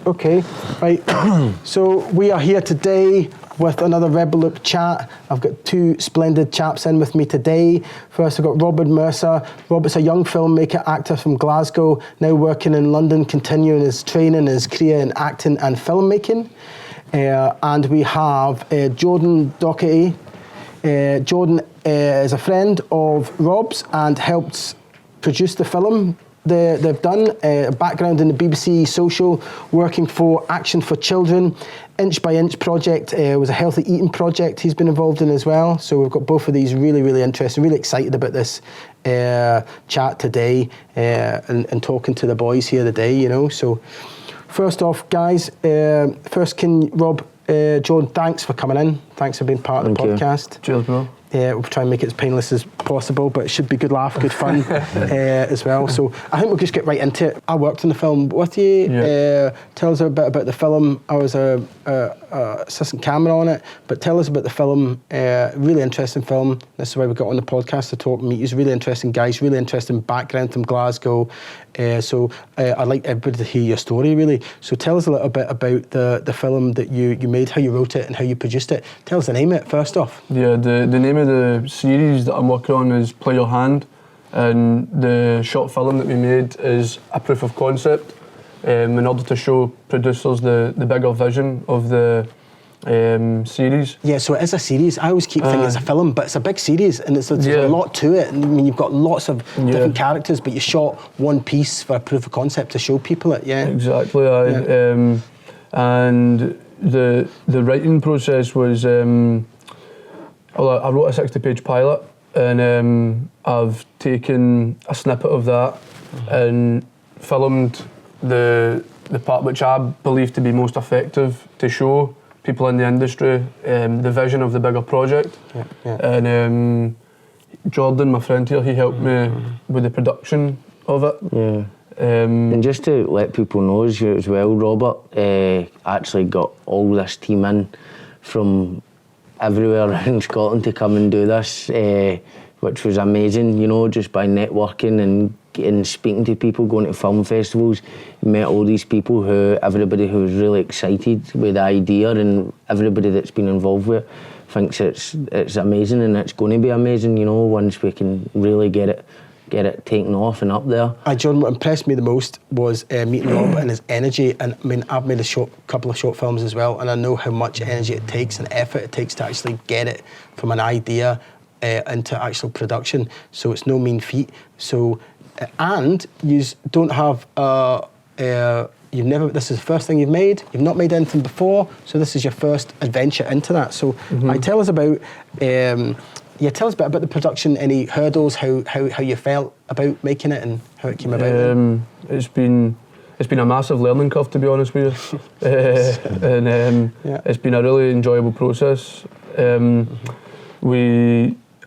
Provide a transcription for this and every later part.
Okay, right. So we are here today with another Rebel Loop chat. I've got two splendid chaps in with me today. First, I've got Robert Mercer. Robert's a young filmmaker, actor from Glasgow, now working in London, continuing his training, his career in acting and filmmaking. And we have Jordan Docherty. Jordan is a friend of Rob's and helped produce the film they've done. A background in the BBC Social, working for Action for Children. Inch by Inch project was a healthy eating project he's been involved in as well. So we've got both of these really, really interesting, really excited about this chat today and talking to the boys here today, you know. So first off, guys, Rob, Jordan, thanks for coming in. Thanks for being part of the podcast. Cheers, bro. We'll try and make it as painless as possible, but it should be good laugh, good fun as well. So I think we'll just get right into it. I worked on the film with you. Yeah. Tell us a bit about the film. I was a assistant camera on it, but tell us about the film. Really interesting film. This is why we got on the podcast to talk, meet you. Really interesting guys, really interesting background from Glasgow. So I'd like everybody to hear your story, really. So tell us a little bit about the film that you made, how you wrote it and how you produced it. Tell us the name of it first off. Yeah, the name of the series that I'm working on is Play Your Hand, and the short film that we made is a proof of concept in order to show producers the bigger vision of the series. Yeah, so it is a series. I always keep thinking it's a film, but it's a big series and there's a lot to it. I mean, you've got lots of different characters, but you shot one piece for a proof of concept to show people it, Exactly, and the writing process was, I wrote a 60-page pilot, and I've taken a snippet of that and filmed the part which I believe to be most effective to show people in the industry the vision of the bigger project. And Jordan, my friend here, he helped me with the production of it. And just to let people know as well, Robert actually got all this team in from everywhere around Scotland to come and do this, which was amazing, you know, just by networking and speaking to people, going to film festivals, met all these people everybody who was really excited with the idea, and everybody that's been involved with it thinks it's amazing, and it's going to be amazing, you know, once we can really get it taken off and up there. John, what impressed me the most was meeting Rob and his energy. And I mean, I've made a couple of short films as well, and I know how much energy it takes and effort it takes to actually get it from an idea into actual production. So it's no mean feat. So, and you don't have, this is the first thing you've made. You've not made anything before, so this is your first adventure into that. So tell us about, tell us a bit about the production, any hurdles, how you felt about making it and how it came about. It's been a massive learning curve, to be honest with you. It's been a really enjoyable process.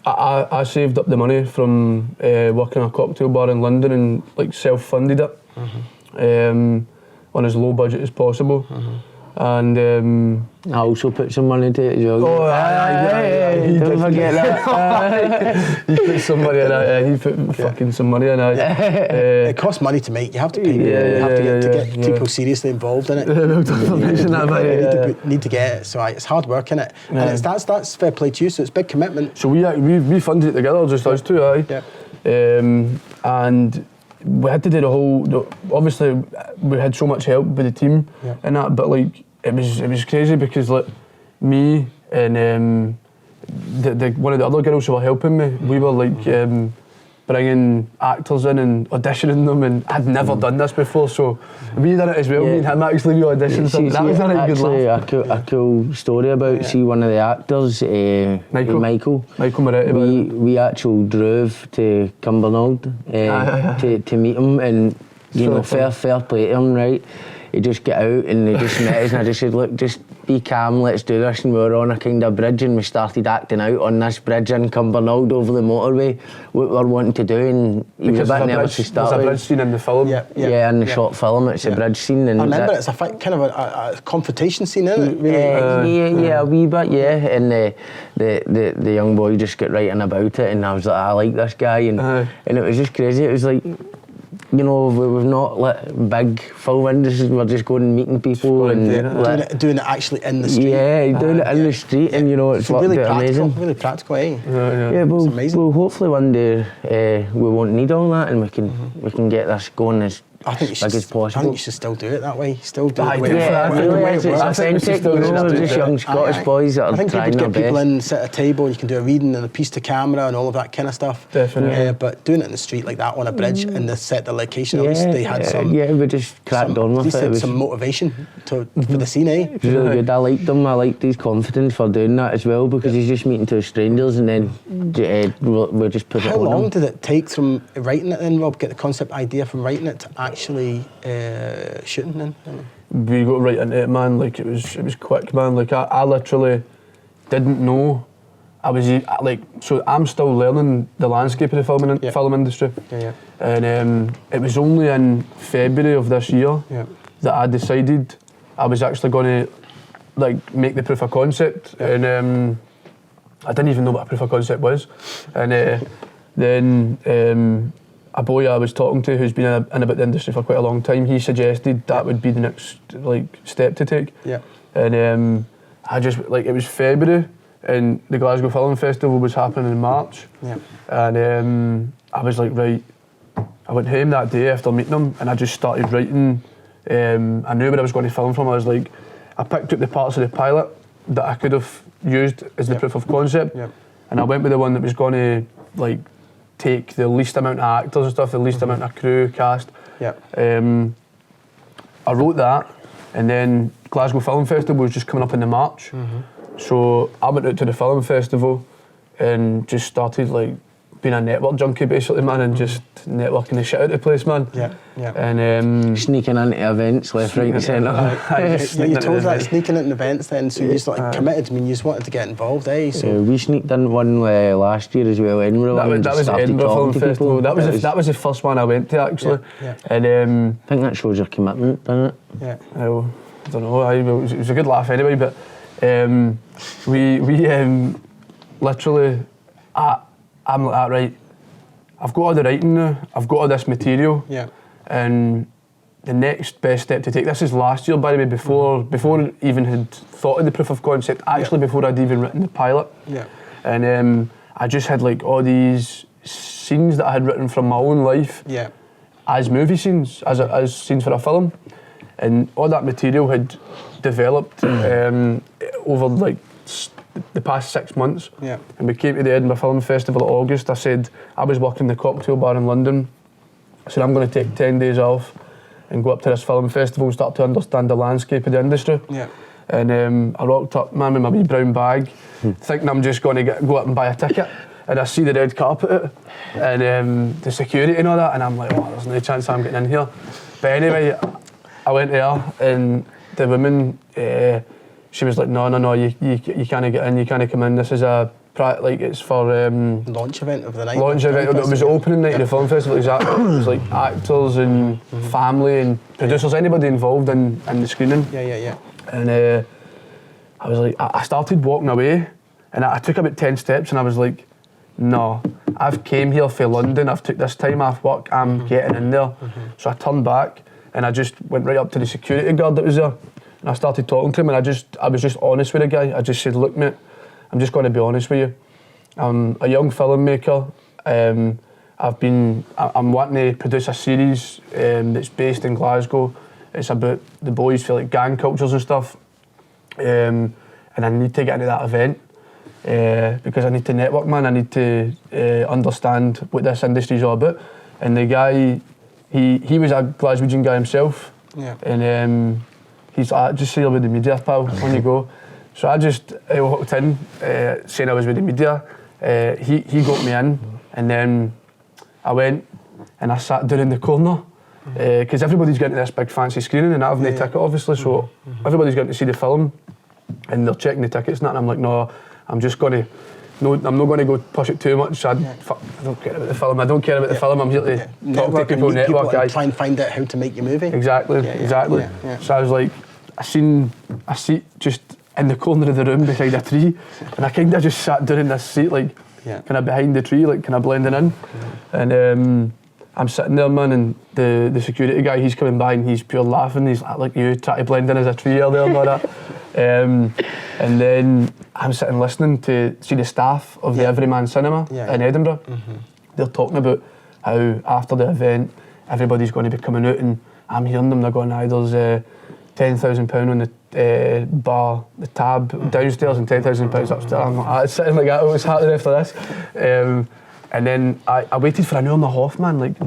I saved up the money from working in a cocktail bar in London and like self-funded it on as low budget as possible. And I also put some money into it as well. Don't forget that. He put some money in it. He put fucking some money in it. It costs money to make. You have to pay. You have to get people seriously involved in it. You need to get it. So it's hard work in it, and that's fair play to you. So it's a big commitment. So we funded it together, just us two, and we had to do the whole. Obviously, we had so much help with the team and that, but like. It was crazy because like me and one of the other girls who were helping me, we were like bringing actors in and auditioning them, and I'd never done this before, so we did it as well. Me and him actually we auditioned something. That was a really good laugh. A cool story about one of the actors, Michael Moretti. We actually drove to Cumbernauld to meet him, and you know, fair play to him, right? He just get out and they just met us, and I just said, look, just be calm, let's do this. And we were on a kind of bridge, and we started acting out on this bridge in Cumbernauld over the motorway, what we were wanting to do, and he was a bit nervous to start with. There's a bridge scene in the film. In the short film, it's a bridge scene. And I remember it's a kind of a confrontation scene, isn't it? Really? A wee bit, and the young boy just got right in about it, and I was like, I like this guy, and it was just crazy. It was like, you know, we've not lit big film industries. We're just going and meeting people and doing it actually in the street. Yeah, doing it in the street, and you know, it's worked really out practical, amazing. really practical, eh? Yeah, It's amazing. well, hopefully one day we won't need all that, and we can get this going as big as possible. I think you should still do it that way. Still do it. It's authentic. You know, just young Scottish boys that are trying their best. I think people get people best. in, sit at a table, you can do a reading and a piece to camera and all of that kind of stuff. Definitely. But doing it in the street like that on a bridge and the set, the location, at least they had some. Yeah, we just cracked on with it. Had some motivation for the scene, eh? It was really good. I liked him. I liked his confidence for doing that as well, because he's just meeting two strangers and then we'll just put it on. How long did it take from writing it then, Rob? Get the concept idea from writing it to actually shooting then? We got right into it, man. Like it was quick, man. Like I literally didn't know. I was so I'm still learning the landscape of the film industry. And it was only in February of this year that I decided I was actually going to make the proof of concept. And I didn't even know what a proof of concept was. And then a boy I was talking to who's been in about the industry for quite a long time, he suggested that would be the next step to take. And I just it was February and the Glasgow Film Festival was happening in March. And I was like, right, I went home that day after meeting him and I just started writing. I knew where I was going to film from. I picked up the parts of the pilot that I could have used as the proof of concept, and I went with the one that was going to take the least amount of actors and stuff, the least amount of crew, cast. I wrote that, and then Glasgow Film Festival was just coming up in March. So I went out to the film festival and just started being a network junkie basically, man, and just networking the shit out of the place, man. And sneaking into events left, right and centre. You told that, sneaking into events then, so you just committed, I mean, you just wanted to get involved, eh? So we sneaked in one last year as well, Edinburgh. That was the Edinburgh Film Festival. That was the first one I went to actually. And I think that shows your commitment, doesn't it? Well, I don't know, it was a good laugh anyway, but we literally, I'm like, right, I've got all the writing now, I've got all this material, and the next best step to take, this is last year by the way, before I even had thought of the proof of concept, actually before I'd even written the pilot. And I just had all these scenes that I had written from my own life as movie scenes, as scenes for a film, and all that material had developed over the past 6 months. And we came to the Edinburgh Film Festival in August. I was working in the cocktail bar in London. I said I'm going to take 10 days off and go up to this film festival and start to understand the landscape of the industry. And I rocked up, man, with my wee brown bag, thinking I'm just going to go up and buy a ticket. And I see the red carpet and the security and all that, and I'm like, oh, there's no chance I'm getting in here. But anyway, I went there and the woman, she was like, no, you can't get in, you can't come in. This is it's for launch event of the night. Launch event. It was the opening night of the film festival. Exactly. It was actors and family and producers, anybody involved in the screening. And I was I started walking away, and I took about 10 steps, and I was like, no, I've came here for London. I've took this time off work. I'm getting in there. So I turned back, and I just went right up to the security guard that was there. And I started talking to him, and I was just honest with the guy. I just said, look mate, I'm just going to be honest with you. I'm a young filmmaker. I'm wanting to produce a series that's based in Glasgow. It's about the boys for gang cultures and stuff. And I need to get into that event because I need to network, man. I need to understand what this industry's all about. And the guy, he was a Glaswegian guy himself. And he's like, just say you're with the media, pal, on you go. So I walked in saying I was with the media. He got me in, and then I went and I sat down in the corner because everybody's getting to this big fancy screening and I have no ticket obviously, so everybody's going to see the film and they're checking the tickets and that, and I'm like, no, I'm not going to go push it too much. I don't care about the film. I don't care about the film. I'm here to talk to people, network, and try and find out how to make your movie. Exactly. So I was like, I seen a seat just in the corner of the room behind a tree, and I kind of just sat down in this seat, kind of behind the tree, kind of blending in. And I'm sitting there, man, and the security guy, he's coming by and he's pure laughing. He's like you, trying to blend in as a tree earlier and all that. And then I'm sitting listening to see the staff of the Everyman Cinema in Edinburgh. They're talking about how after the event, everybody's going to be coming out, and I'm hearing them, they're going, there's £10,000 on the bar, the tab downstairs and £10,000 upstairs. I'm like, sitting like that, what's happening after this? And then I waited for an hour and a half, man, like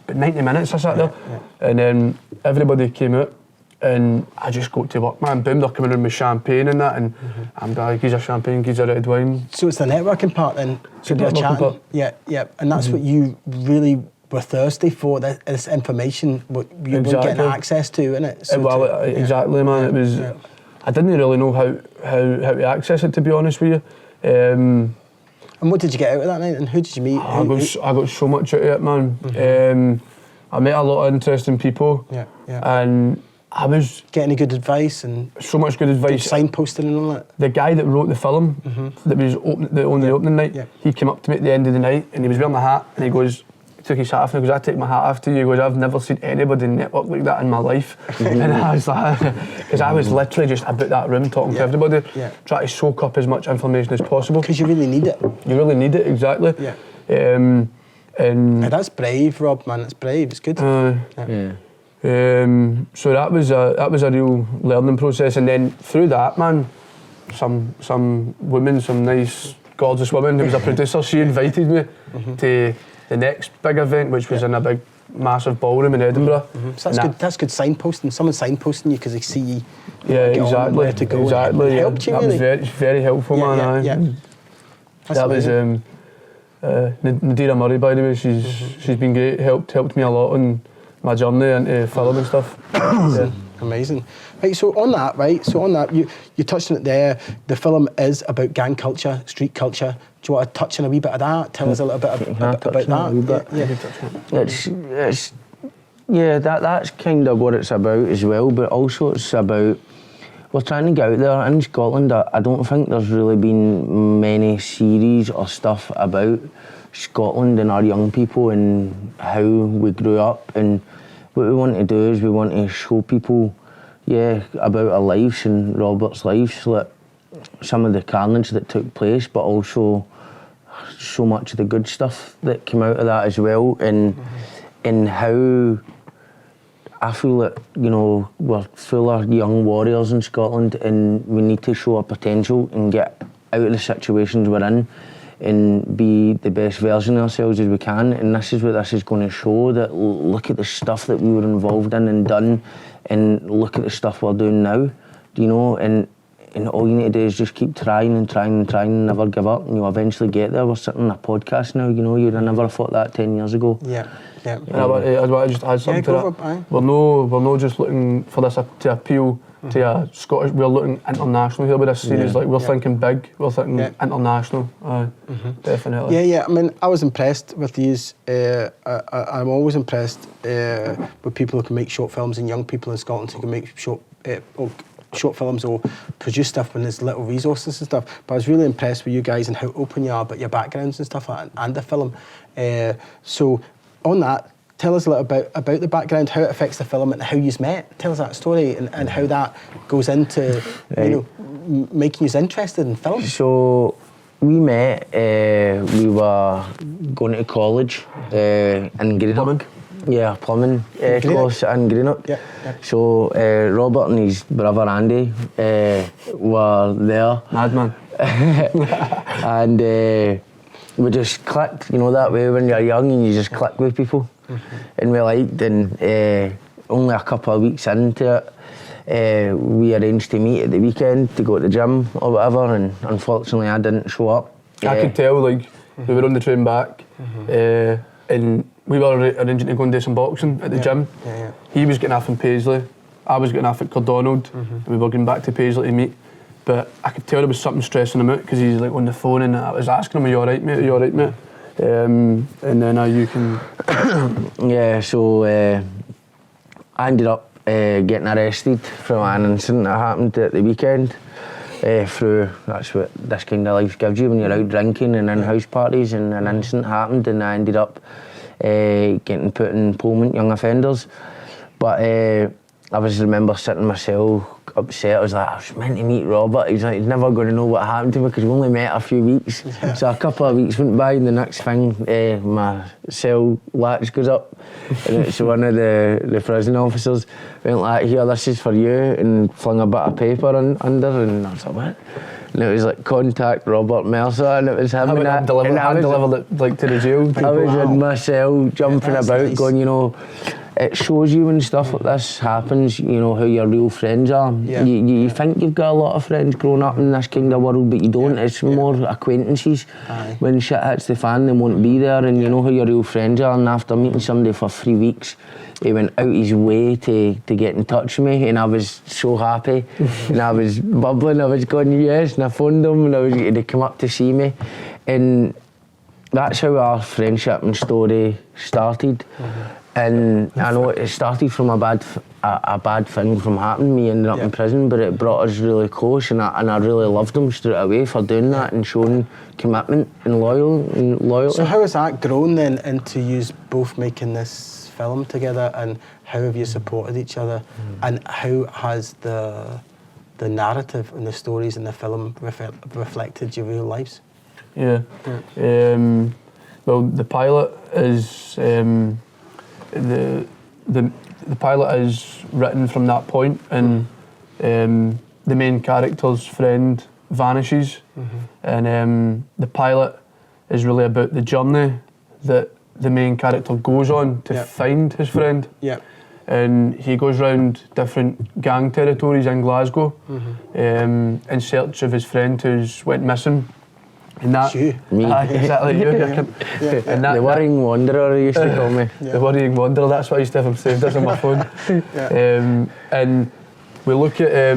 90 minutes I sat there. And then everybody came out and I just got to work, man. Boom, they're coming in with champagne and that, and I'm like, gives a champagne, gives a red wine. So it's the networking part then? It's the networking part. Yeah. And that's what you really were thirsty for, this information, what you were getting access to, innit? So exactly, man. It was, I didn't really know how to access it, to be honest with you. And what did you get out of that night, and who did you meet? I got so much out of it, man. I met a lot of interesting people, and I was getting any good advice and so much good advice. Signposting and all that. The guy that wrote the film that was on the opening night, he came up to me at the end of the night, and he was wearing a hat, and he goes, took his hat off, and he goes, I take my hat off to you. He goes, I've never seen anybody network like that in my life. And I was like, because I was literally just about that room talking to everybody, trying to soak up as much information as possible. Because you really need it. You really need it, exactly. And that's brave, Rob, man. It's brave. It's good. So that was a real learning process, and then through that, man, some women, some nice, gorgeous women. There was a producer. She invited me to the next big event, which was in a big, massive ballroom in Edinburgh. So that's good signposting. Someone signposting you because they see you. Exactly. Where to go. Exactly. It helped you, that really. was very helpful, man. That was Nadira Murray, by the way. She's been great. Helped me a lot on my journey into film and stuff. Amazing. Right, so on that, you touched on it there. The film is about gang culture, street culture. Do you want to touch on a wee bit of that? Tell us a little bit about that. That's kind of what it's about as well, but also it's about, we're trying to get out there. In Scotland, I don't think there's really been many series or stuff about Scotland and our young people and how we grew up, and what we want to do is we want to show people about our lives and Robert's lives, like some of the carnage that took place, but also so much of the good stuff that came out of that as well, and how I feel that, we're full of young warriors in Scotland, and we need to show our potential and get out of the situations we're in and be the best version of ourselves as we can. And this is what this is going to show, that look at the stuff that we were involved in and done, and look at the stuff we're doing now, and all you need to do is just keep trying and never give up, and you'll eventually get there. We're sitting on a podcast now, you'd have never thought that 10 years ago. And I want to just add something to that. We're not just looking for this to appeal to a Scottish, we're looking international here with this series. Like, we're thinking big, we're thinking international. Definitely. I mean, I was impressed with these. I'm always impressed with people who can make short films, and young people in Scotland who can make short films or produce stuff when there's little resources and stuff. But I was really impressed with you guys and how open you are about your backgrounds and stuff like that, and the film. So on that, tell us a little about the background, how it affects the film, and how you's met. Tell us that story and how that goes into making you interested in film. So we met. We were going to college in Greenock. Plumbing course in Greenock. So Robert and his brother Andy were there. Madman. And we just clicked, that way when you're young and you just click with people. And we liked, and only a couple of weeks into it, we arranged to meet at the weekend to go to the gym or whatever, and unfortunately I didn't show up. I could tell, we were on the train back, and we were arranging to go and do some boxing at the gym. He was getting off in Paisley, I was getting off at Cardonald, and we were going back to Paisley to meet. But I could tell there was something stressing him out, because he's on the phone, and I was asking him, "Are you alright, mate? Are you alright, mate?" And then you can... So I ended up getting arrested from an incident that happened at the weekend. That's what this kind of life gives you when you're out drinking and in house parties, and an incident happened, and I ended up getting put in Pullman young offenders. But I remember sitting in my cell upset. I was like, I was meant to meet Robert. He's like, he's never going to know what happened to me because we only met a few weeks. So a couple of weeks went by, and the next thing, my cell latch goes up, and it's one of the prison officers went like, "Here, this is for you," and flung a bit of paper under, and I was like, "What?" And it was like, "Contact Robert Mercer," and it was him. Hand delivered it like to the jail. I was in my cell jumping about, nice. going, you know, it shows you when stuff like this happens, you know, who your real friends are. Yeah. You think you've got a lot of friends growing up in this kind of world, but you don't. It's more acquaintances. Aye. When shit hits the fan, they won't be there, and you know who your real friends are. And after meeting somebody for 3 weeks, he went out his way to get in touch with me, and I was so happy, and I was bubbling. I was going, yes, and I phoned him, and he'd come up to see me, and that's how our friendship and story started. And I know it started from a bad thing from happening. Me ended up in prison, but it brought us really close, and I really loved him straight away for doing that and showing commitment and loyalty. So how has that grown then into you both making this film together, and how have you supported each other, and how has the narrative and the stories in the film reflected your real lives? Yeah. Well, the pilot is the pilot is written from that point, and the main character's friend vanishes, and the pilot is really about the journey that the main character goes on to find his friend. Yeah. And he goes around different gang territories in Glasgow in search of his friend who's went missing. And that, you. Me. Exactly, you. And that, the worrying wanderer, he used to call me. The worrying wanderer, that's what I used to have him saved as on my phone. And we look at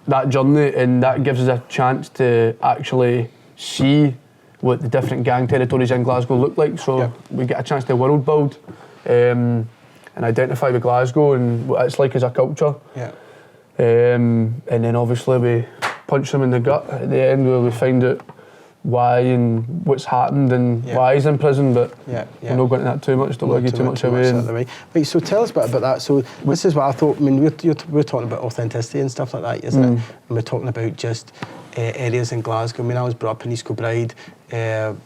that journey, and that gives us a chance to actually see what the different gang territories in Glasgow look like. So we get a chance to world build and identify with Glasgow and what it's like as a culture. Yeah. And then obviously we punch them in the gut at the end, where we find out why and what's happened and why he's in prison, but we're not going into that too much, don't want to give too much away. Right, so tell us a bit about that. So this is what I thought. I mean, we're talking about authenticity and stuff like that, isn't it? And we're talking about just areas in Glasgow. I mean, I was brought up in East Kilbride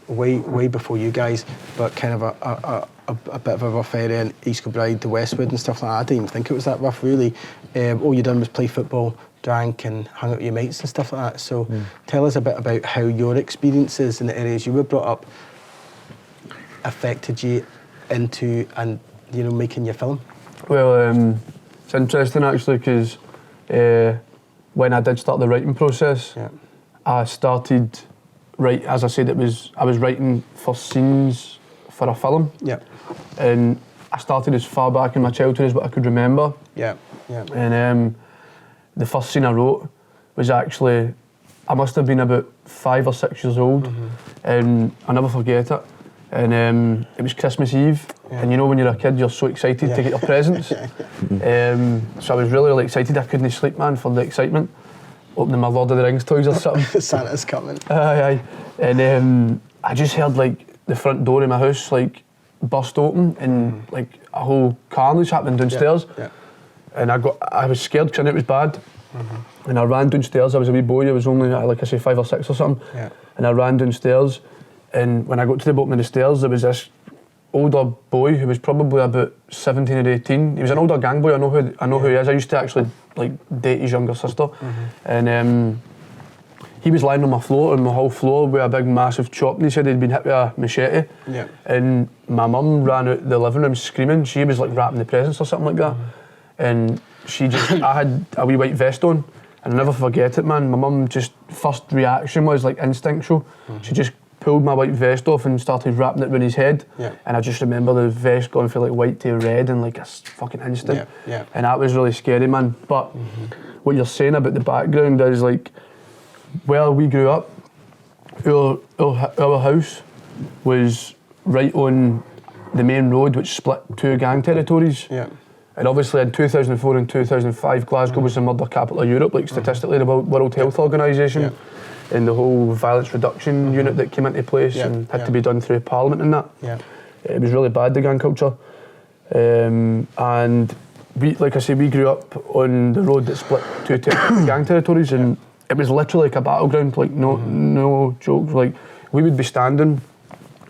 way before you guys, but kind of a bit of a rough area in East Kilbride, the Westwood and stuff like that. I didn't even think it was that rough, really. All you done was play football, drank and hung out with your mates and stuff like that. So tell us a bit about how your experiences in the areas you were brought up affected you into and making your film. Well, it's interesting actually, because when I did start the writing process, I started as I said, I was writing for scenes for a film. Yeah. And I started as far back in my childhood as what I could remember. Yeah. Yeah. And the first scene I wrote was actually, I must have been about 5 or 6 years old, and I'll never forget it. And it was Christmas Eve, and when you're a kid, you're so excited to get your presents. So I was really, really excited. I couldn't sleep, man, for the excitement. Opening my Lord of the Rings toys or something. Santa's coming. Aye. And I just heard the front door of my house burst open, and a whole carnage happening downstairs. Yeah. And I was scared because I knew it was bad. And I ran downstairs. I was a wee boy. I was only, 5 or 6 or something. Yeah. And I ran downstairs. And when I got to the bottom of the stairs, there was this older boy who was probably about 17 or 18. He was an older gang boy. I know who he is. I used to actually date his younger sister. And he was lying on my hall floor with a big massive chop, and he said he'd been hit with a machete. Yeah. And my mum ran out the living room screaming. She was wrapping the presents or something like that. And I had a wee white vest on, and I'll never forget it, man. My mum just, first reaction was instinctual. She just pulled my white vest off and started wrapping it around his head. Yeah. And I just remember the vest going from white to red in a fucking instant. Yeah. Yeah. And that was really scary, man. But what you're saying about the background is where we grew up, our house was right on the main road which split 2 gang territories. Yeah. And obviously in 2004 and 2005, Glasgow was the murder capital of Europe, statistically, the World Health Organisation, and the whole violence reduction unit that came into place and had to be done through Parliament and that. Yeah. It was really bad, the gang culture. And we, like I say, we grew up on the road that split two gang territories, and it was literally like a battleground, like no joke. Like, we would be standing,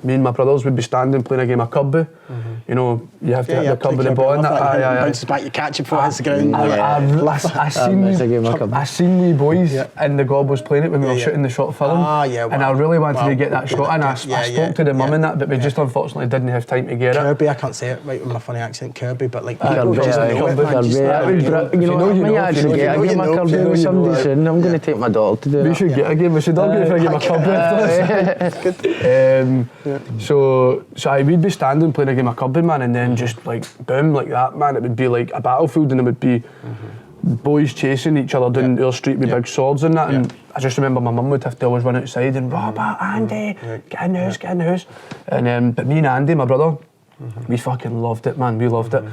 me and my brothers would be standing playing a game of Kirby. You know, you have to hit the Kirby the ball, and bounces back, you catch it before it hits the ground. I seen wee boys in the gob was playing it when we were shooting the short film, and I really wanted to get that shot, and I spoke to the mum and that, but we just unfortunately didn't have time to get it. Kirby, I can't say it right with my funny accent, Kirby, but like You know, I might actually get a game of Kirby with somebody soon. I'm going to take my daughter to do that. We should get a game. We should all get for a game of Kirby after this. So we'd be standing playing a game of Kirby, man, and then just like boom, like that, man. It would be like a battlefield, and it would be boys chasing each other down our street with big swords and that. And I just remember my mum would have to always run outside and Robert, Andy, get in the house, get in the house. And but me and Andy, my brother, we fucking loved it, man. We loved it.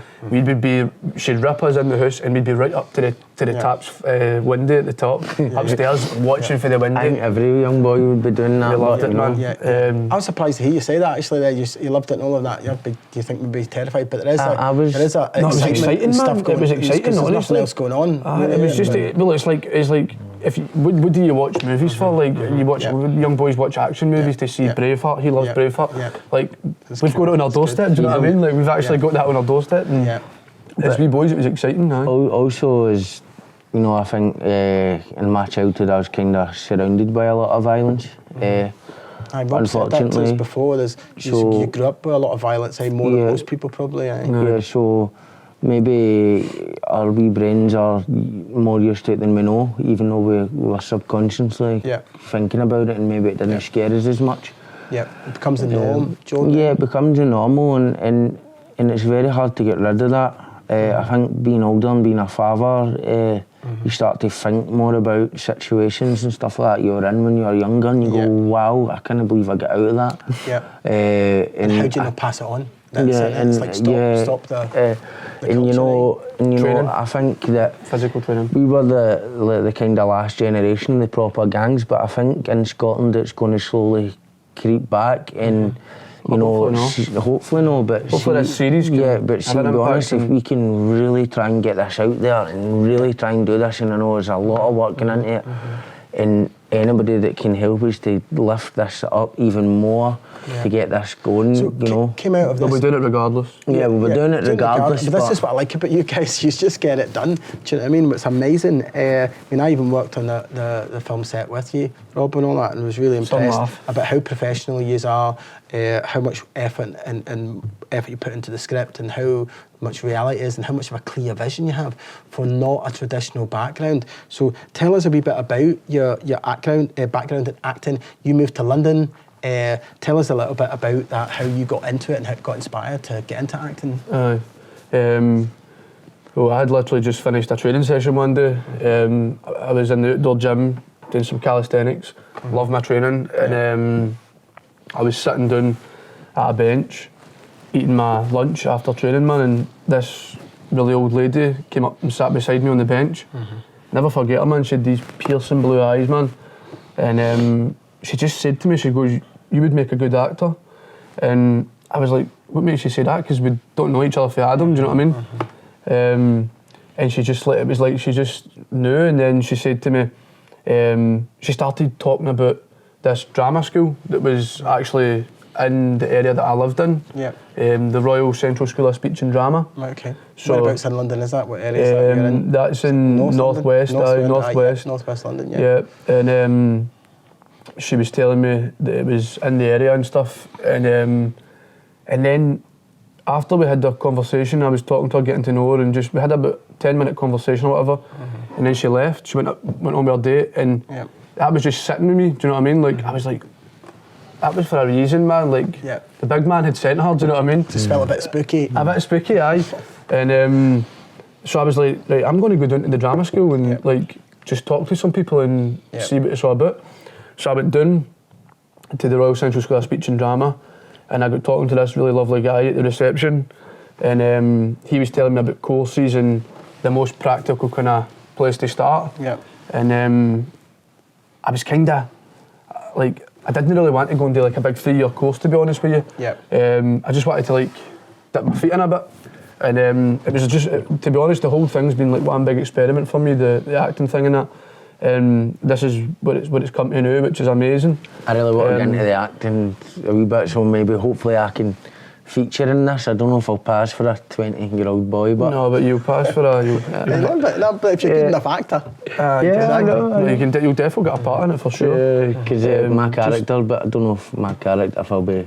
She'd rip us in the house, and we'd be right up to the taps window at the top, upstairs, watching for the window. I think every young boy would be doing that. We loved it, man. I was surprised to hear you say that. Actually, there you loved it and all of that. Do you think we'd be terrified? But there is exciting stuff man. It was exciting. There's nothing else going on. It was just it's like if you, what do you watch movies for? Like you watch young boys watch action movies to see Braveheart. He loves Braveheart. Like we've got it on our doorstep. Do you know what I mean? Like we've actually got that on our doorstep. And as wee boys, it was exciting. Also, as you know, I think in my childhood I was kind of surrounded by a lot of violence. Unfortunately, before you grew up with a lot of violence. More than most people probably. So maybe our wee brains are more used to it than we know, even though we're subconsciously thinking about it, and maybe it didn't scare us as much. It becomes the norm, Joe. It becomes the normal, and it's very hard to get rid of that. I think being older and being a father, you start to think more about situations and stuff like that you were in when you were younger, and you go, wow, I can't believe I got out of that. And how do you not pass it on? It's like stop the and you know, I think that physical training. We were the kind of last generation, the proper gangs, but I think in Scotland it's going to slowly creep back, and you know, hopefully no, but hopefully this series but to be honest, if we can really try and get this out there and really try and do this, and I know there's a lot of work into it, and anybody that can help us to lift this up even more, to get this going, so you know. Came out of this. We'll be doing it regardless. We'll be doing it regardless. But this is what I like about you guys. You just get it done. Do you know what I mean? It's amazing. I even worked on the film set with you, Rob, and all that, and was really impressed about how professional you are, how much effort and effort you put into the script, and how much reality is, and how much of a clear vision you have for not a traditional background. So tell us a wee bit about your background in acting. You moved to London. Tell us a little bit about that, how you got into it and how it got inspired to get into acting. Well, I had literally just finished a training session one day. I was in the outdoor gym doing some calisthenics. Love my training, and I was sitting down at a bench eating my lunch after training, man, and this really old lady came up and sat beside me on the bench. Never forget her, man. She had these piercing blue eyes, man, and she just said to me, she goes, "You would make a good actor." And I was like, what makes you say that? Because we don't know each other for Adam, do you know what I mean? And she just, it was like she just knew, and then she said to me, she started talking about this drama school that was actually in the area that I lived in, the Royal Central School of Speech and Drama. Right, okay. So whereabouts in London is that? What area is that you're in? That's in northwest London, and she was telling me that it was in the area and stuff, and then after we had the conversation, I was talking to her, getting to know her, and we had about 10-minute conversation or whatever, and then she left. She went on with her date, and that was just sitting with me. Do you know what I mean? Like I was like, that was for a reason, man. Like the big man had sent her. Do you know what I mean? Just felt a bit spooky. A bit spooky, aye. And so I was like, right, I'm going to go down to the drama school and like just talk to some people and see what it's all about. So I went down to the Royal Central School of Speech and Drama, and I got talking to this really lovely guy at the reception, and he was telling me about courses and the most practical kind of place to start. And I was kind of like, I didn't really want to go and do like a big 3-year course, to be honest with you. Yeah. I just wanted to like dip my feet in a bit, and it was just, to be honest, the whole thing's been like one big experiment for me, the acting thing and that. This is what it's come to now, which is amazing. I really want to get into the acting a wee bit, so maybe hopefully I can feature in this. I don't know if I'll pass for a 20-year-old boy, but no, but you'll pass for a. But if you're a good enough actor, you'll definitely get a part in it for sure. Because my character, but I don't know if my character, if I'll be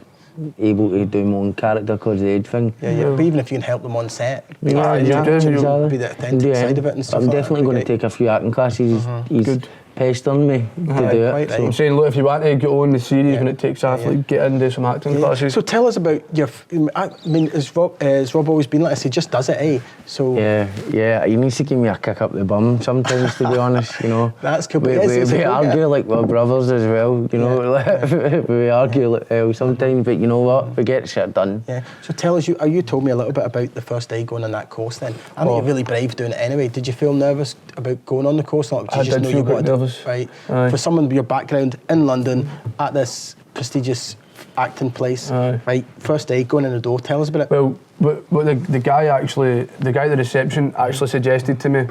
able to do my own character because of the age thing. Yeah. But even if you can help them on set, be the authentic side of it and stuff. I'm definitely going to take a few acting classes. He's pestering me to do it. So I'm saying, look, if you want to get on the series when it takes off, like get in, do some acting classes. So tell us about your. I mean, has Rob always been like this? He just does it, eh? So yeah. He needs to give me a kick up the bum sometimes, to be honest. You know. That's cool. We argue like we're brothers as well. You know, we argue like hell sometimes, but you know what? We get shit done. Yeah. So tell us, you told me a little bit about the first day going on that course. Then I think you're really brave doing it anyway. Did you feel nervous about going on the course? Or did you just know you wanted nervous. Right. Aye. For someone with your background in London at this prestigious acting place, right? First day going in the door. Tell us about it. Well, the guy at the reception actually suggested to me,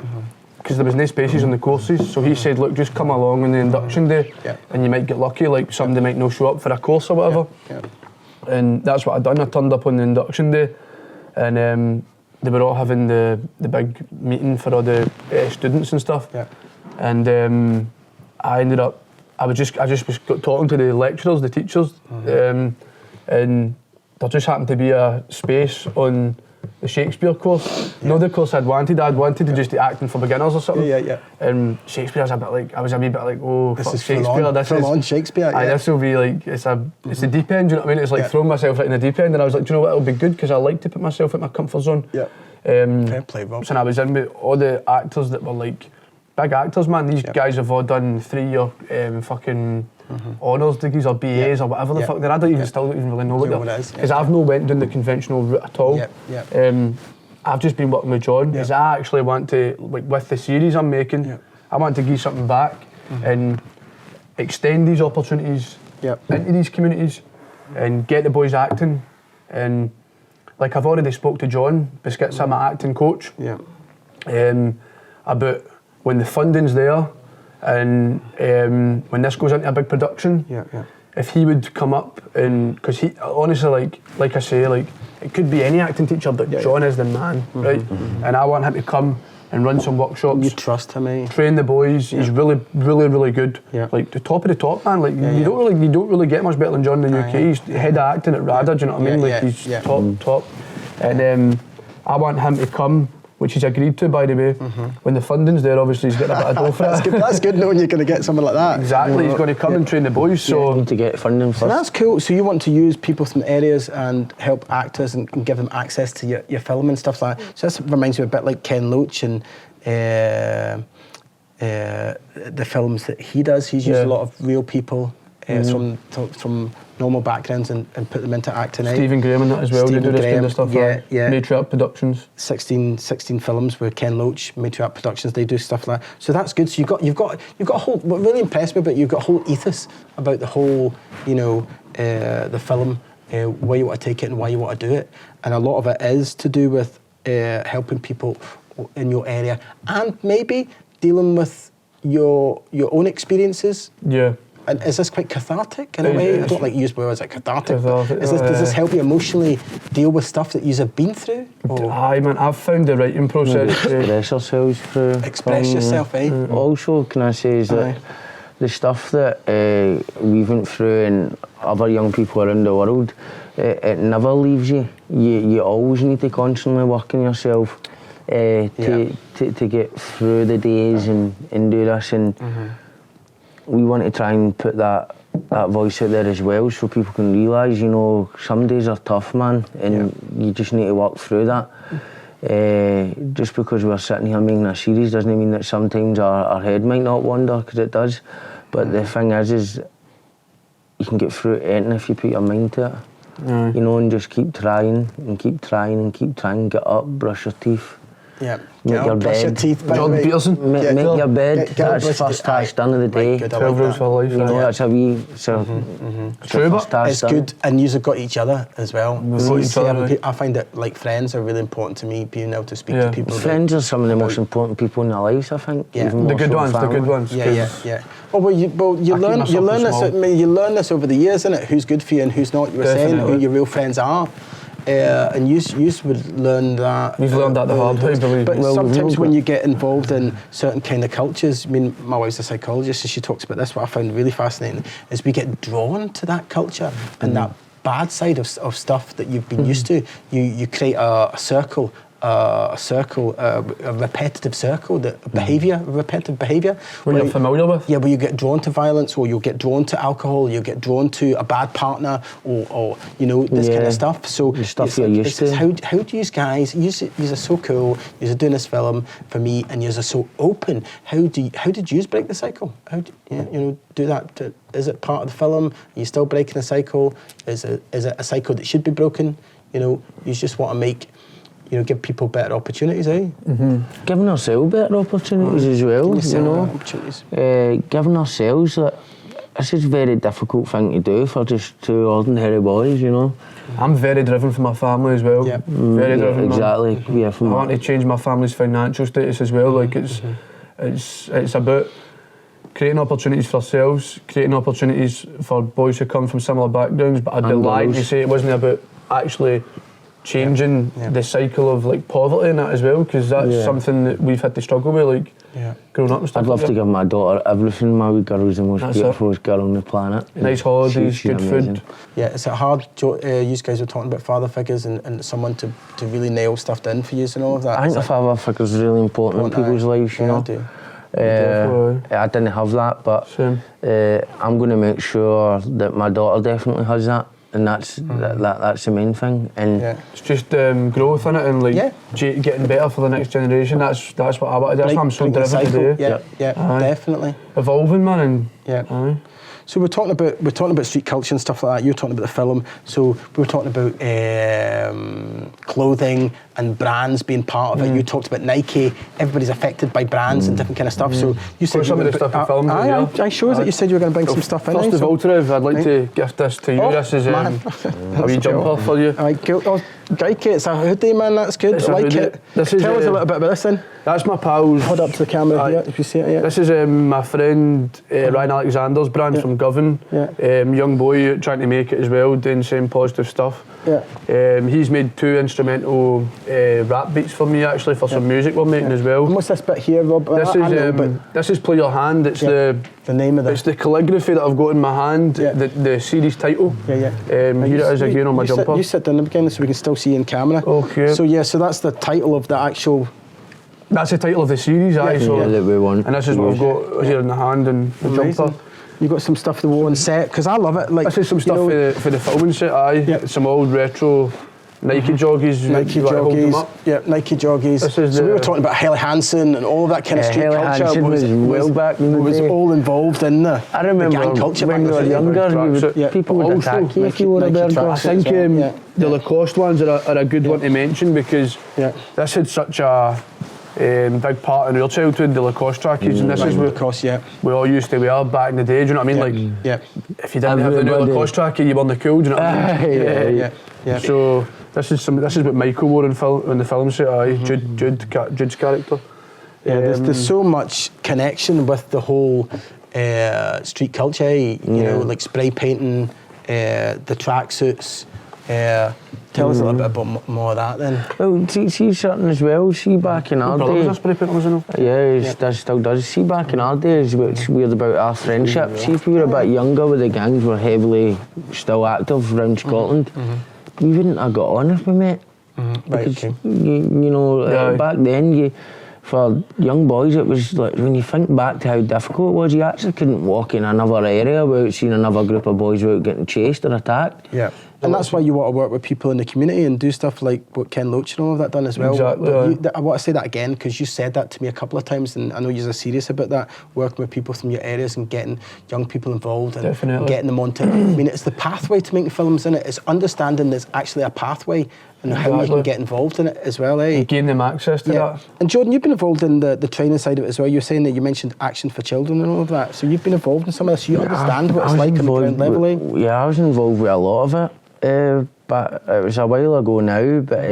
because there was no spaces on the courses, so he said, look, just come along on the induction day, and you might get lucky, like somebody might not show up for a course or whatever. And that's what I done. I turned up on the induction day, and they were all having the big meeting for all the students and stuff. And I ended up, I just was talking to the lecturers, the teachers, and there just happened to be a space on the Shakespeare course. No, the course I'd wanted to just do acting for beginners or something. And Shakespeare, I was a wee bit like, oh, this fuck is Shakespeare. Full on Shakespeare. This will be like, it's the deep end, do you know what I mean? It's like throwing myself right in the deep end, and I was like, do you know what, it'll be good, because I like to put myself in my comfort zone. Fair play, Rob. So I was in with all the actors that were like, big actors, man. These guys have all done 3-year fucking honours degrees or BAs or whatever the fuck they're. I don't even still don't even really know what it is. Because I've not went down the conventional route at all. I've just been working with John, because I actually want to, like, with the series I'm making, I want to give something back and extend these opportunities into these communities and get the boys acting. And like, I've already spoke to John Biscuits, I'm an acting coach, about when the funding's there, and when this goes into a big production, if he would come up, and because he honestly, like I say, like, it could be any acting teacher, but John is the man, right? And I want him to come and run some workshops. You trust him, eh? Train the boys. He's really, really, really good. Like the top of the top, man. Like you don't really get much better than John in the UK. He's head of acting at RADA. Do you know what I mean? Like he's top. And I want him to come, which he's agreed to, by the way. When the funding's there, obviously he's getting a bit of dough for it. That's good knowing you're going to get someone like that. Exactly, he's going to come and train the boys. So you need to get funding first. So that's cool. So you want to use people from areas and help actors and give them access to your film and stuff like that. So this reminds me a bit like Ken Loach and the films that he does. He's used a lot of real people from normal backgrounds and put them into acting. Stephen Graham and that as well. They do this kind of stuff. Matriarch Productions. 16 films with Ken Loach, Matriarch Productions. They do stuff like that. So that's good. So you've got a whole. What really impressed me about you've got a whole ethos about the whole, the film, where you want to take it and why you want to do it, and a lot of it is to do with helping people in your area and maybe dealing with your own experiences. And is this quite cathartic in a way? I don't like to use words like cathartic. Does this help you emotionally deal with stuff that you have been through? Aye, man, I've found the writing process. Express ourselves through. Express yourself, eh? Also, can I say is that the stuff that we went through and other young people around the world, it never leaves you. You always need to constantly work on yourself to get through the days and do this. And we want to try and put that voice out there as well, so people can realise, some days are tough, man, and you just need to work through that. Just because we're sitting here making a series doesn't mean that sometimes our head might not wander, because it does. But the thing is you can get through anything if you put your mind to it. And just keep trying and keep trying and keep trying, get up, brush your teeth, Yeah. Make your brush your bed. teeth. by the Jordan way. Peterson. Make your bed. Get That's brushed first teeth. task done of the day. Right, good, I 12 like rules that. for life. You know, yeah. that's a wee. So, True, but It's good, and you've got each other as well. We've So got you each see, other, right. I find that like friends are really important to me, being able to speak to people. Friends are some of the most important people in their lives, I think. Yeah. even The more good so ones, the family. good ones. Yeah. Well, you I keep learn myself this. small. You learn this over the years, innit? Who's good for you and who's not. You were saying who Definitely. your real friends are. And you would learn that. We've learned that the hard way, believe But me. Well, we've sometimes all when got- you get involved in certain kind of cultures, I mean, my wife's a psychologist, and she talks about this. What I found really fascinating is we get drawn to that culture and that bad side of stuff that you've been used to. You create a circle. A repetitive circle, repetitive behaviour. What you're familiar with. Yeah, where you get drawn to violence, or you'll get drawn to alcohol, you'll get drawn to a bad partner, or you know, this kind Yeah. of stuff. So The stuff it's you're like, used it's to. how do you guys? You are so cool. You're doing this film for me, and you're so open. How did you break the cycle? How do you do that? Is it part of the film? Are you still breaking the cycle? Is it a cycle that should be broken? You know, you just want to make. Give people better opportunities, eh? Giving ourselves better opportunities as well, you know. Opportunities. Giving ourselves that. This is a very difficult thing to do for just two ordinary boys, you know. I'm very driven for my family as well. Yeah. Very driven. man. Exactly. Yeah, I want to change my family's financial status as well. Like it's about creating opportunities for ourselves, creating opportunities for boys who come from similar backgrounds. But I'd be And lying to girls. say it wasn't about actually changing the cycle of like poverty and that as well, because that's something that we've had to struggle with, like growing up and stuff. I'd love like to that. give my daughter everything. My wee girl's the most That's it. beautiful girl on the planet. Nice holidays, She's good amazing. food. Yeah, is it hard? You guys were talking about father figures and someone to really nail stuff down for you and all of that. I think Is the that father figure's really important in people's lives, you I know. do. I didn't have that, but Same. I'm going to make sure that my daughter definitely has that, and that's that's the main thing. And It's just growth in it and like getting better for the next generation. That's what I want to do. That's why I'm so break the driven to cycle. do. Yeah, Aye. definitely. Evolving, man, and Yeah. So we're talking about street culture and stuff like that. You're talking about the film. So we were talking about clothing and brands being part of it. You talked about Nike. Everybody's affected by brands and different kind of stuff. So you said Put some of the stuff in films as well. I shows that you said you were going to bring some stuff in. First of all, Trev, I'd like to gift this to you. Oh, This is man. a wee jumper for you. Alright, cool. Oh, crikey, it's a hoodie, man. That's good. It's I a like hoodie. it. This is, Tell us a little bit about this then. That's my pal's. Hold up to the camera Aye. here, if you see it. Yeah. This is my friend Ryan Alexander's brand from Govan. Yeah. Young boy trying to make it as well, doing the same positive stuff. Yeah. He's made 2 instrumental rap beats for me actually for some music we're making as well. And what's this bit here, Rob? This is Play Your Hand. It's the name of it's the calligraphy that I've got in my hand. Yeah. The series title. Yeah. Here it is again on my jumper. You sit down again so we can still see you in camera. Okay. So that's the title of the actual. That's the title of the series, aye. So, that we want. and this is what I've got here in the hand and the jumper. You got some stuff to go on set because I love it. Like This is some stuff for the filming set, aye. Yeah. Some old retro Nike joggies. Nike You wanna hold them joggies. up? Yeah, Nike joggies. This is So we the- were talking about Helly Hansen and all that kind of street Helly culture. Hansen was well back in the was day. all involved in the I remember gang culture when back we were then. younger, tracksuit. people would Also, attack you if you wore a Nike bear tracksuit. I glass. think Yeah. the Lacoste ones are a good one to mention because this had such a big part in our childhood, the Lacoste trackies, and this is what Lacoste, yeah. we all used to wear back in the day, do you know what I mean? Like, Yeah. if you didn't have the new Everybody. Lacoste trackie, you won the cool, do you know what I mean? Yeah. So this is what Michael wore in the film set, aye, Jude's character. Yeah, there's so much connection with the whole street culture, you know, like spray painting, the tracksuits. Tell us a little bit about more of that then. Well, see something as well. See back in our Brother was day. a spray painter, wasn't he? Yeah, he still does. See, back in our days, what's weird about our friendship, see if we were a bit younger with the gangs were heavily still active around Scotland, we wouldn't have got on if we met. Right, Because, okay. you know, Yeah. back then, for young boys, it was like, when you think back to how difficult it was, you actually couldn't walk in another area without seeing another group of boys without getting chased or attacked. Yeah. And that's why you want to work with people in the community and do stuff like what Ken Loach and all of that done as well. Exactly, But I want to say that again because you said that to me a couple of times and I know you're serious about that, working with people from your areas and getting young people involved and Definitely. getting them onto... I mean, it's the pathway to making films, isn't it? It's understanding there's actually a pathway and how you can get involved in it as well, eh? Gain them access to that. And Jordan, you've been involved in the training side of it as well. You're saying that you mentioned Action for Children and all of that. So you've been involved in some of this. So you understand what it's like on the ground level, eh? Yeah, I was involved with a lot of it, but it was a while ago now. But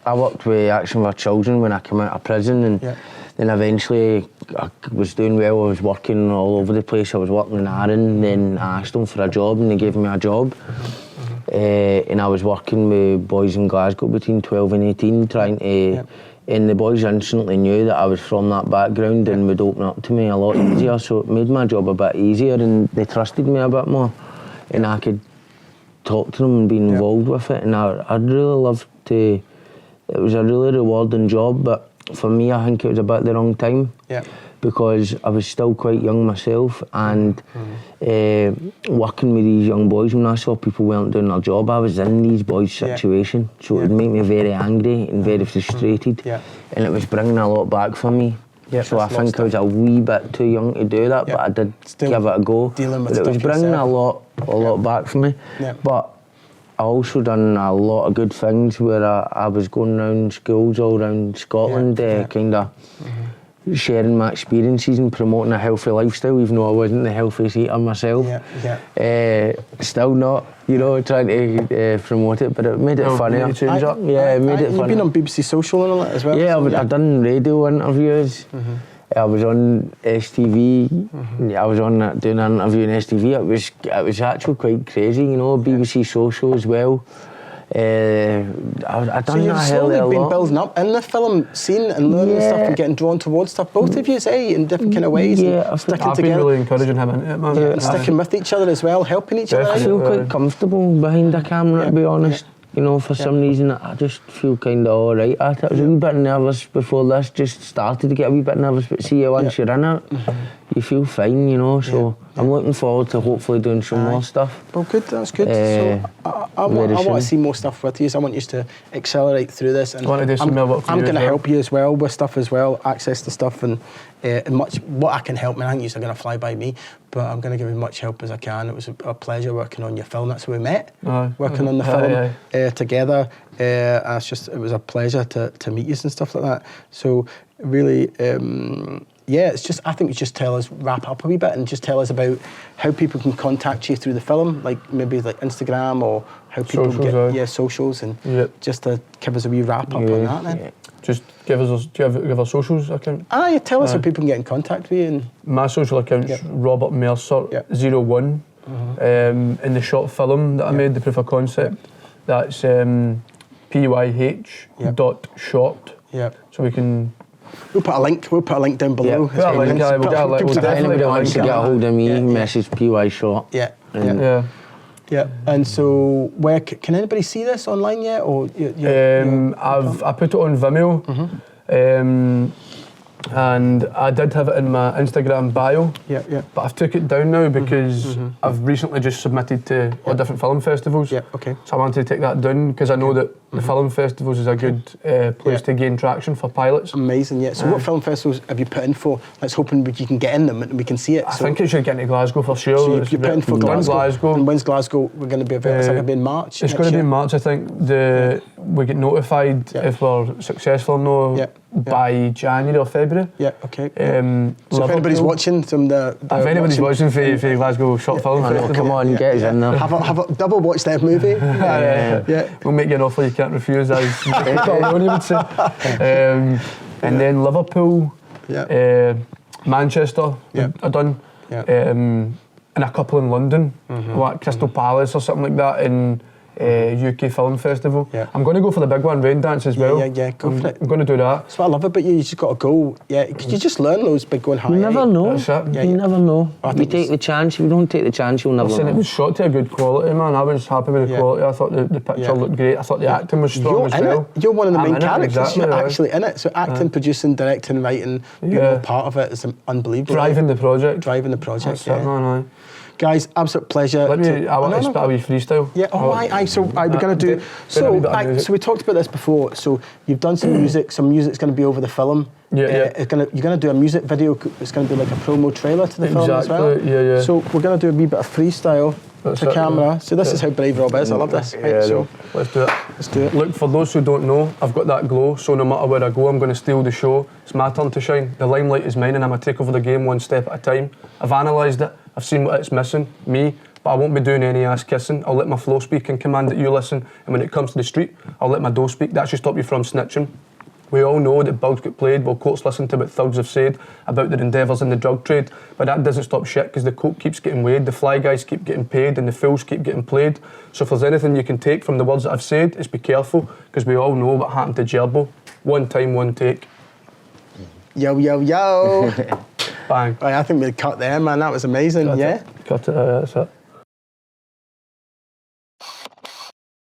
I worked with Action for Children when I came out of prison, and then eventually I was doing well. I was working all over the place. I was working in Arran, then I asked them for a job, and they gave me a job. And I was working with boys in Glasgow between 12 and 18, trying to... And the boys instantly knew that I was from that background and would open up to me a lot easier, so it made my job a bit easier, and they trusted me a bit more, and I could talk to them and be involved with it, and I'd really love to... It was a really rewarding job, but for me, I think it was about the wrong time. Because I was still quite young myself, and working with these young boys, when I saw people weren't doing their job, I was in these boys' situation, so it would make me very angry and very frustrated, and it was bringing a lot back for me. So I think I was a wee bit too young to do that, but I did give it a go. But it was bringing a lot back for me. But I also done a lot of good things where I was going around schools all around Scotland, kind of sharing my experiences and promoting a healthy lifestyle, even though I wasn't the healthiest eater myself. Still not, you know, trying to promote it, but it made it funnier. It made it funnier. funnier. You've been on BBC Social and all that as well? Yeah, I've done radio interviews. I was on STV. I was on doing an interview on STV. It was actually quite crazy, you know. BBC Social as well. I've done that a hell of a lot. So you've slowly been building up in the film scene and learning stuff and getting drawn towards stuff. Both of you, in different kind of ways. And sticking I've together. been really encouraging him into it, man. And sticking with each other as well, helping each other. I feel quite comfortable behind the camera, to be honest. You know, for some reason, I just feel kind of all right at it. I was a wee bit nervous before this, just started to get a wee bit nervous, but see, once you're in it, you feel fine, you know, so I'm looking forward to hopefully doing some more stuff. Well, good, that's good. So I want to see more stuff with you, so I want you to accelerate through this. And I want to do some more work for you. I'm going to help you as well with stuff as well, access to stuff, and much what I can help. I think you're going to fly by me, but I'm going to give you much help as I can. It was a pleasure working on your film. That's where we met, working on the film together. It was a pleasure to meet you and stuff like that. So really, it's just, I think you just wrap up a wee bit and just tell us about how people can contact you through the film, like maybe like Instagram or how people get socials, and just to give us a wee wrap up on that then. Just give our socials account. Tell us how people can get in contact with you. And my social account's Robert Mercer 01. In the short film that I made, the proof of concept, that's PYH.short. So we can. We'll put a link down below. Put a link. If anybody wants to get a hold of me, message PY Short. And so, where can anybody see this online yet? Or I put it on Vimeo, and I did have it in my Instagram bio. But I've took it down now because I've recently just submitted to all different film festivals. So I wanted to take that down because I know that the film festivals is a good place to gain traction for pilots. Amazing, So what film festivals have you put in for? Let's hope you can get in them and we can see it. I think it should get into Glasgow for sure. So you put in for Glasgow. And when's Glasgow? We're going to be it's going to be in March. It's going to be in March, I think. We get notified if we're successful or no by January or February. So if anybody's watching from if anybody's watching for Glasgow Short Film Festival, come on, get us in there. Have a double watch that movie. We'll make you an offer you can't refuse, as Tony would say. And then Liverpool, Manchester, I've done, and a couple in London, like Crystal Palace or something like that, in UK Film Festival. I'm going to go for the big one, Rain Dance, as well. Go for it. I'm going to do that. That's what I love about you. You just got to go. Could you just learn those big going high? You never know. That's it. You never know. You take the chance. If you don't take the chance, you'll never know. It was shot to a good quality, man. I was happy with the quality. I thought the picture looked great. I thought the acting was strong as well. You're one of the main characters. You're actually in it. So acting, producing, directing, writing, being all part of it is unbelievable. Driving the project. That's it, man. Guys, absolute pleasure. I want to spit a wee freestyle. So we're going to do. So we talked about this before. So you've done some music. Some music's going to be over the film. You're going to do a music video. It's going to be like a promo trailer to the film as well. So we're going to do a wee bit of freestyle. That's the it, camera. yeah. So this is how brave Rob is. I love this. Right, so let's do it. let's do it. Look, for those who don't know, I've got that glow, so no matter where I go, I'm going to steal the show. It's my turn to shine. The limelight is mine, and I'm going to take over the game one step at a time. I've analysed it. I've seen what it's missing, me, but I won't be doing any ass kissing. I'll let my flow speak and command that you listen, and when it comes to the street, I'll let my dough speak. That should stop you from snitching. We all know that bugs get played while courts listen to what thugs have said about their endeavours in the drug trade, but that doesn't stop shit because the coke keeps getting weighed, the fly guys keep getting paid and the fools keep getting played. So if there's anything you can take from the words that I've said, it's be careful because we all know what happened to Gerbo. One time, one take. Yo, yo, yo. Bang. Right, I think we'd cut there, man. That was amazing, yeah? Cut it, that's it.